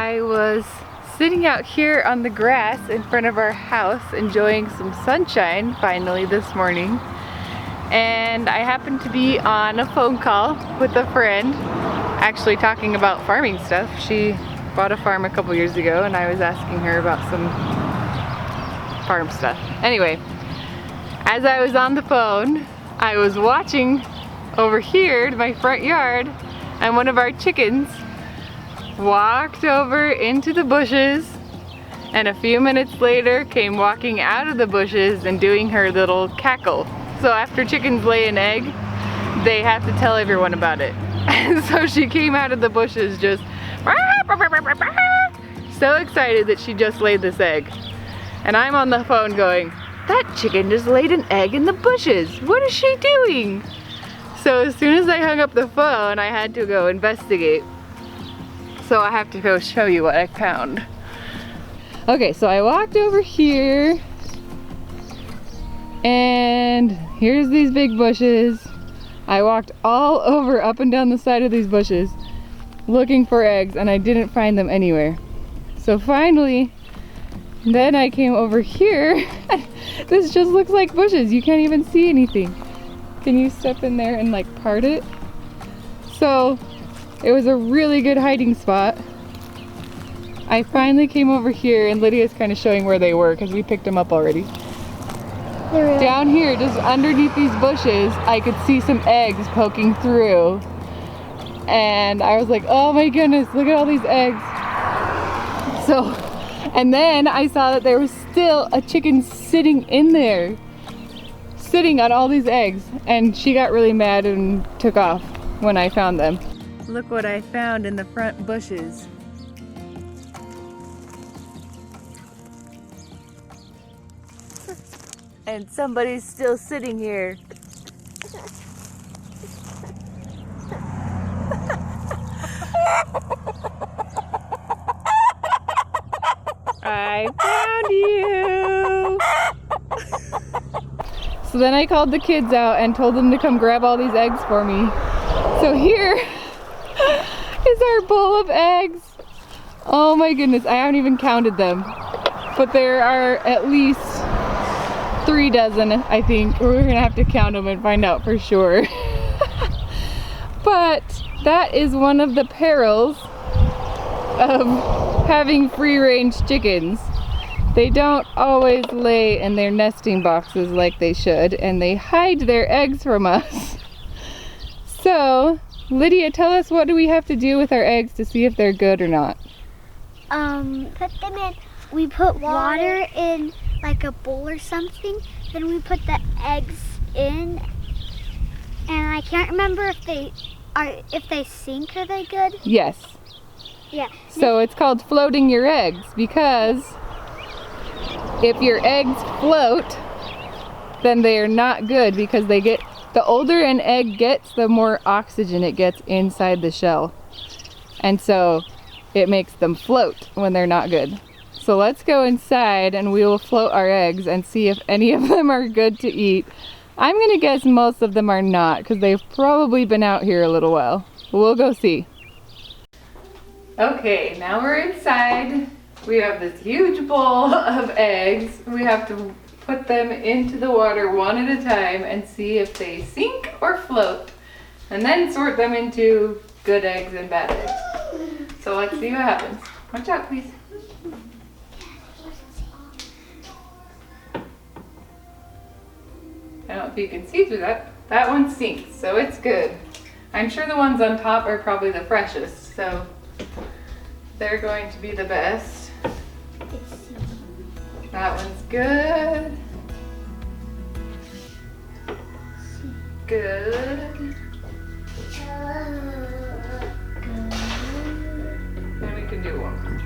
I was sitting out here on the grass in front of our house enjoying some sunshine finally this morning, and I happened to be on a phone call with a friend actually talking about farming stuff. She bought a farm a couple years ago and I was asking her about some farm stuff. Anyway, as I was on the phone, I was watching over here to my front yard, and one of our chickens walked over into the bushes, and a few minutes later came walking out of the bushes and doing her little cackle. So after chickens lay an egg, they have to tell everyone about it. And so she came out of the bushes just so excited that she just laid this egg. And I'm on the phone going, that chicken just laid an egg in the bushes. What is she doing? So as soon as I hung up the phone, I had to go investigate. So I have to go show you what I found. Okay, so I walked over here, and here's these big bushes. I walked all over up and down the side of these bushes looking for eggs, and I didn't find them anywhere. So finally, then I came over here. This just looks like bushes. You can't even see anything. Can you step in there and like part it? So it was a really good hiding spot. I finally came over here, and Lydia's kind of showing where they were because we picked them up already. Down here, just underneath these bushes, I could see some eggs poking through. And I was like, oh my goodness, look at all these eggs. So, and then I saw that there was still a chicken sitting in there, sitting on all these eggs. And she got really mad and took off when I found them. Look what I found in the front bushes. And somebody's still sitting here. I found you! So then I called the kids out and told them to come grab all these eggs for me. So here is our bowl of eggs. Oh my goodness, I haven't even counted them. But there are at least 3 dozen, I think. We're gonna have to count them and find out for sure. But that is one of the perils of having free-range chickens. They don't always lay in their nesting boxes like they should, and they hide their eggs from us. So, Lydia, tell us, what do we have to do with our eggs to see if they're good or not? Put them in, we put water in like a bowl or something, then we put the eggs in, and I can't remember if they sink, are they good? Yes. Yeah. So it's called floating your eggs, because if your eggs float, then they are not good, because they get, the older an egg gets, the more oxygen it gets inside the shell. And so it makes them float when they're not good. So let's go inside and we will float our eggs and see if any of them are good to eat. I'm gonna guess most of them are not, because they've probably been out here a little while. We'll go see. Okay, now we're inside. We have this huge bowl of eggs. We have to put them into the water one at a time and see if they sink or float, and then sort them into good eggs and bad eggs. So let's see what happens. Watch out, please. I don't know if you can see through that. That one sinks, so it's good. I'm sure the ones on top are probably the freshest, so they're going to be the best. That one's good. Good. Then we can do one.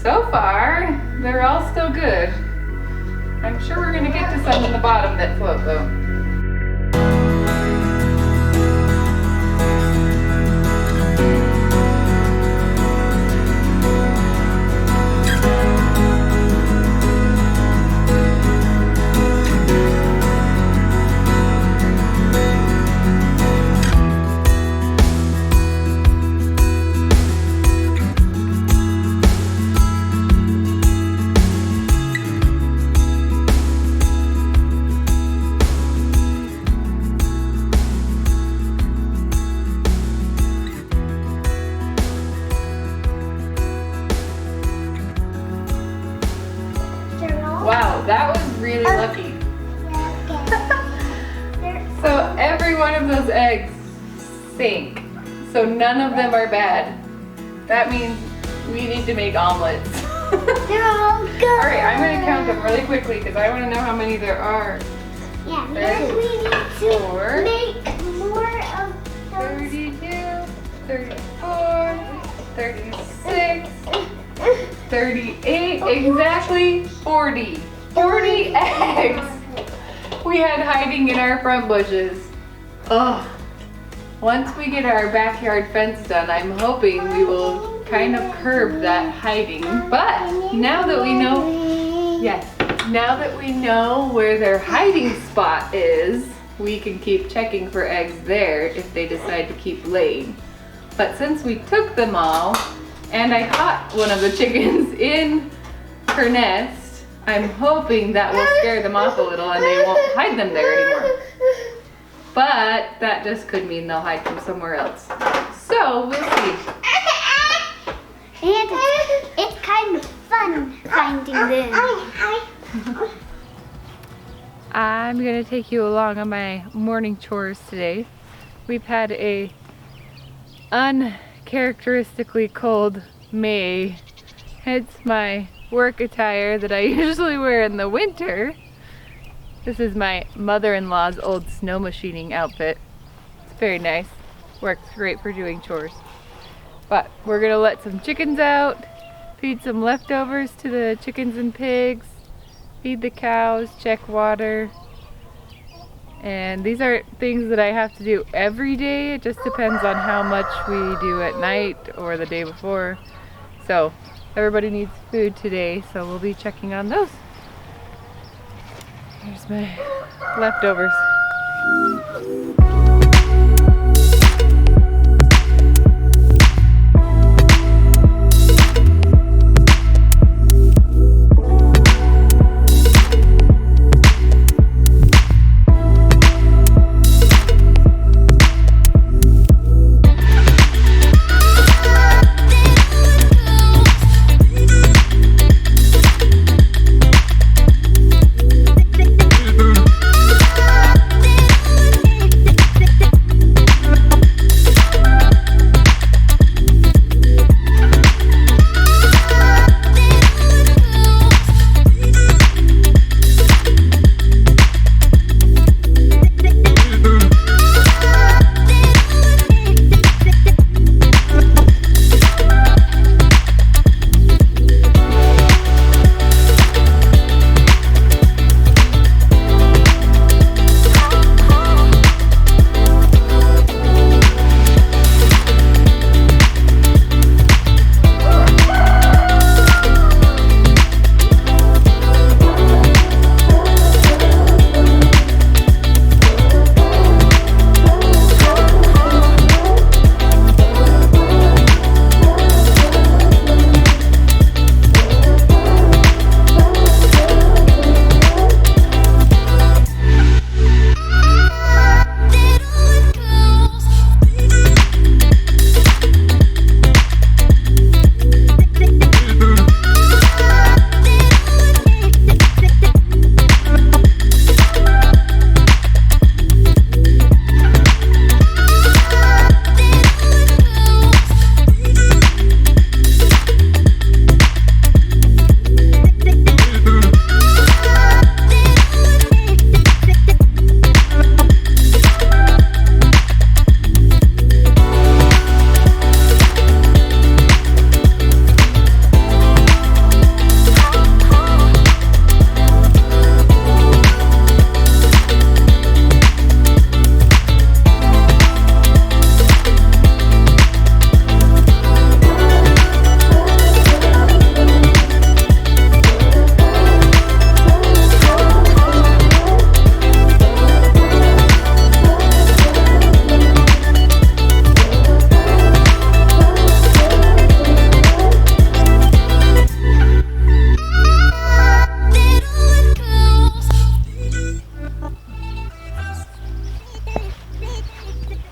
So far, they're all still good. I'm sure we're gonna get to some in the bottom that float though. those eggs stink. So none of them are bad. That means we need to make omelets. They're all good. All right, I'm gonna count them really quickly because I want to know how many there are. Yeah, because we need to 4, make more of those. 32, 34, 36, 38, exactly 40. 40 eggs we had hiding in our front bushes. Ugh. Once we get our backyard fence done, I'm hoping we will kind of curb that hiding. But now that we know, yes, now that we know where their hiding spot is, we can keep checking for eggs there if they decide to keep laying. But since we took them all, and I caught one of the chickens in her nest, I'm hoping that will scare them off a little and they won't hide them there anymore. But that just could mean they'll hide from somewhere else. So we'll see. And it's kind of fun finding them. I'm gonna take you along on my morning chores today. We've had a uncharacteristically cold May. It's my work attire that I usually wear in the winter. This is my mother-in-law's old snow machining outfit. It's very nice. Works great for doing chores. But we're gonna let some chickens out, feed some leftovers to the chickens and pigs, feed the cows, check water. And these are things that I have to do every day. It just depends on how much we do at night or the day before. So everybody needs food today, so we'll be checking on those. Here's my leftovers.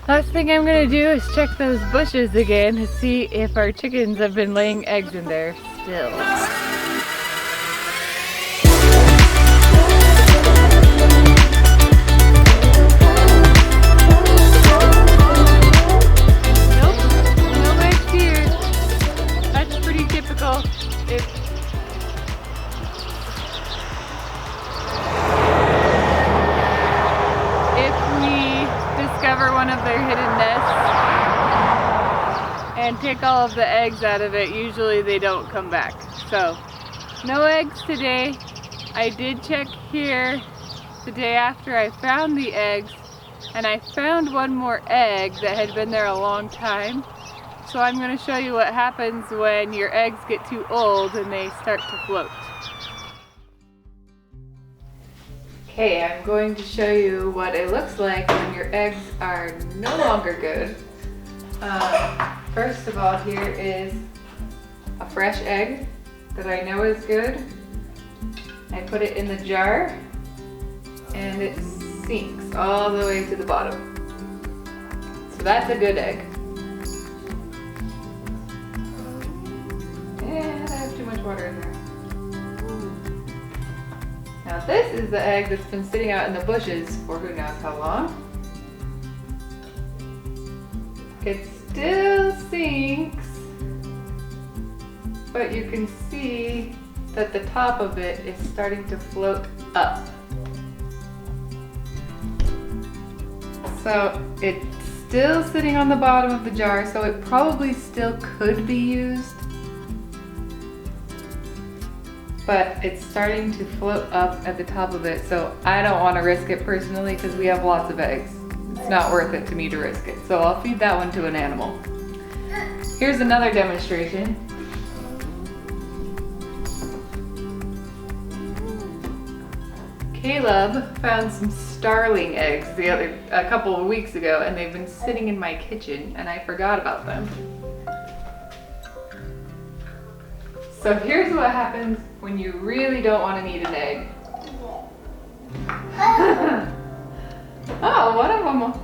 Last thing I'm gonna do is check those bushes again to see if our chickens have been laying eggs in there still. take all of the eggs out of it, usually they don't come back. So, no eggs today. I did check here the day after I found the eggs, and I found one more egg that had been there a long time. So I'm going to show you what happens when your eggs get too old and they start to float. Okay, I'm going to show you what it looks like when your eggs are no longer good. First of all, here is a fresh egg that I know is good. I put it in the jar and it sinks all the way to the bottom. So that's a good egg. And I have too much water in there. Now this is the egg that's been sitting out in the bushes for who knows how long. It still sinks, but you can see that the top of it is starting to float up. So it's still sitting on the bottom of the jar, so it probably still could be used. But it's starting to float up at the top of it, so I don't want to risk it personally because we have lots of eggs. It's not worth it to me to risk it, so I'll feed that one to an animal. Here's another demonstration. Caleb found some starling eggs a couple of weeks ago, and they've been sitting in my kitchen and I forgot about them. So here's what happens when you really don't want to eat an egg. Oh,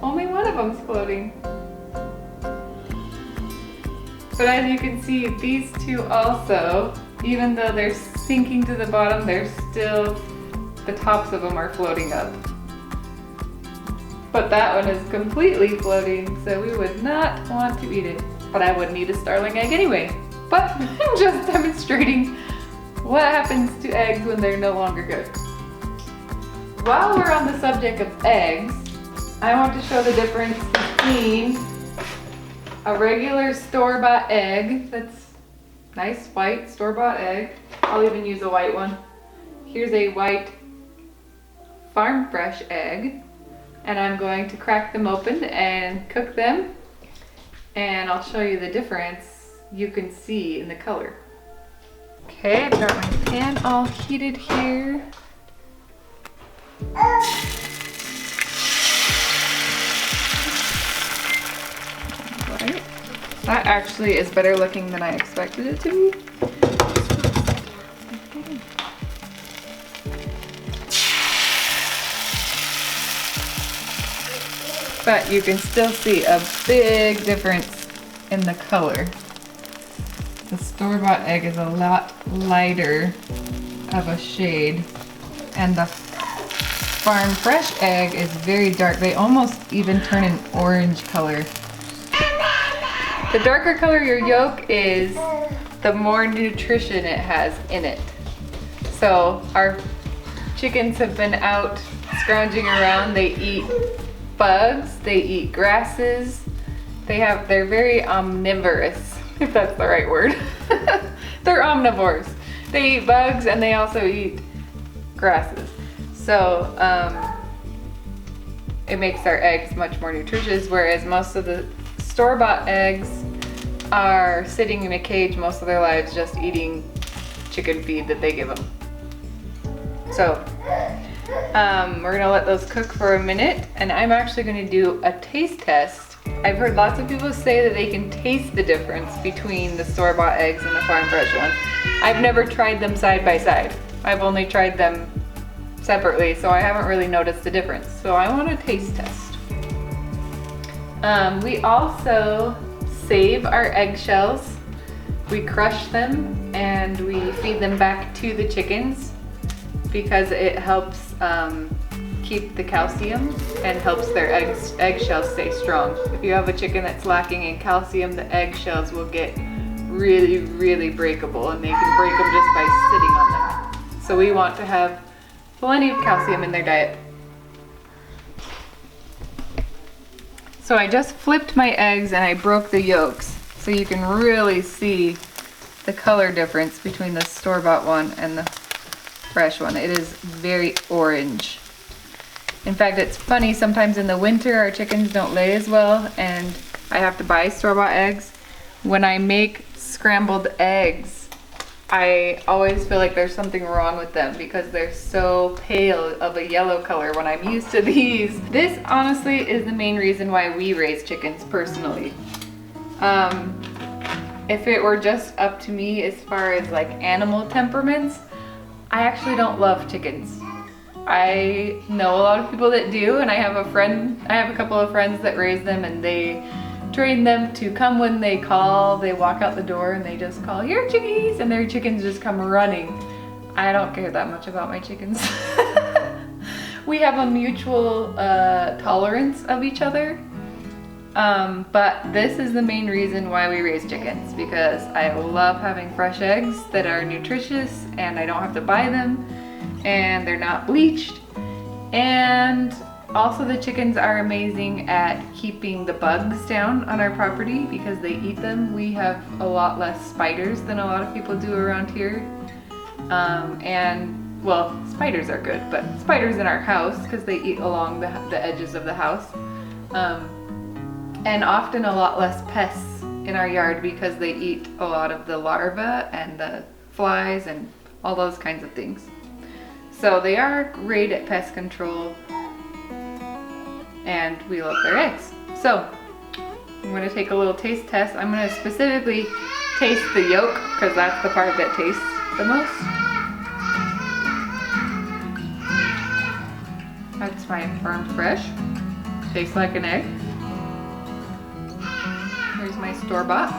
only one of them's floating. But as you can see, these two also, even though they're sinking to the bottom, the tops of them are floating up. But that one is completely floating, so we would not want to eat it. But I wouldn't eat a starling egg anyway. But I'm just demonstrating what happens to eggs when they're no longer good. While we're on the subject of eggs, I want to show the difference between a regular store-bought egg, that's nice white store-bought egg. I'll even use a white one. Here's a white farm fresh egg, and I'm going to crack them open and cook them, and I'll show you the difference you can see in the color. Okay, I've got my pan all heated here. Right. That actually is better looking than I expected it to be. Okay. But you can still see a big difference in the color. The store-bought egg is a lot lighter of a shade, and the farm fresh egg is very dark. They almost even turn an orange color. The darker color your yolk is, the more nutrition it has in it. So our chickens have been out scrounging around. They eat bugs, they eat grasses. They're very omnivorous, if that's the right word. They're omnivores. They eat bugs and they also eat grasses. So it makes our eggs much more nutritious, whereas most of the store-bought eggs are sitting in a cage most of their lives just eating chicken feed that they give them. So we're gonna let those cook for a minute, and I'm actually gonna do a taste test. I've heard lots of people say that they can taste the difference between the store-bought eggs and the farm fresh ones. I've never tried them side by side. I've only tried them separately, so I haven't really noticed the difference. So I want a taste test. We also save our eggshells. We crush them and we feed them back to the chickens because it helps keep the calcium and helps their eggshells stay strong. If you have a chicken that's lacking in calcium, the eggshells will get really, really breakable, and they can break them just by sitting on them. So we want to have plenty of calcium in their diet. So I just flipped my eggs and I broke the yolks. so you can really see the color difference between the store-bought one and the fresh one. It is very orange. In fact, it's funny, sometimes in the winter our chickens don't lay as well and I have to buy store-bought eggs. When I make scrambled eggs, I always feel like there's something wrong with them because they're so pale of a yellow color when I'm used to these. This honestly is the main reason why we raise chickens personally. If it were just up to me as far as like animal temperaments, I actually don't love chickens. I know a lot of people that do, and I have a couple of friends that raise them, and they train them to come when they call. They walk out the door and they just call, "Here, chickies," and their chickens just come running. I don't care that much about my chickens. We have a mutual tolerance of each other. But this is the main reason why we raise chickens, because I love having fresh eggs that are nutritious and I don't have to buy them and they're not bleached. And also the chickens are amazing at keeping the bugs down on our property because they eat them. We have a lot less spiders than a lot of people do around here. And well, spiders are good, but spiders in our house because they eat along the edges of the house. And often a lot less pests in our yard because they eat a lot of the larvae and the flies and all those kinds of things. So they are great at pest control and we love their eggs. So I'm going to take a little taste test. I'm going to specifically taste the yolk because that's the part that tastes the most. That's my farm fresh. Tastes like an egg. Here's my store-bought.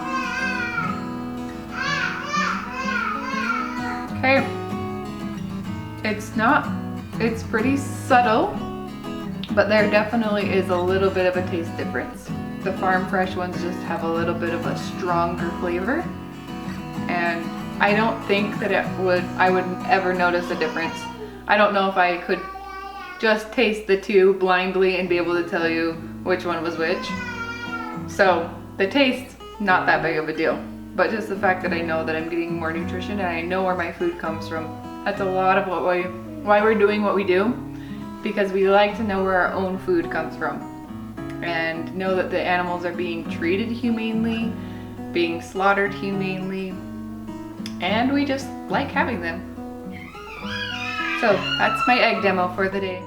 Okay. It's pretty subtle, but there definitely is a little bit of a taste difference. The farm fresh ones just have a little bit of a stronger flavor, and I don't think that I would ever notice a difference. I don't know if I could just taste the two blindly and be able to tell you which one was which. So the taste, not that big of a deal, but just the fact that I know that I'm getting more nutrition and I know where my food comes from. That's a lot of why we're doing what we do, because we like to know where our own food comes from and know that the animals are being treated humanely, being slaughtered humanely, and we just like having them. So that's my egg demo for the day.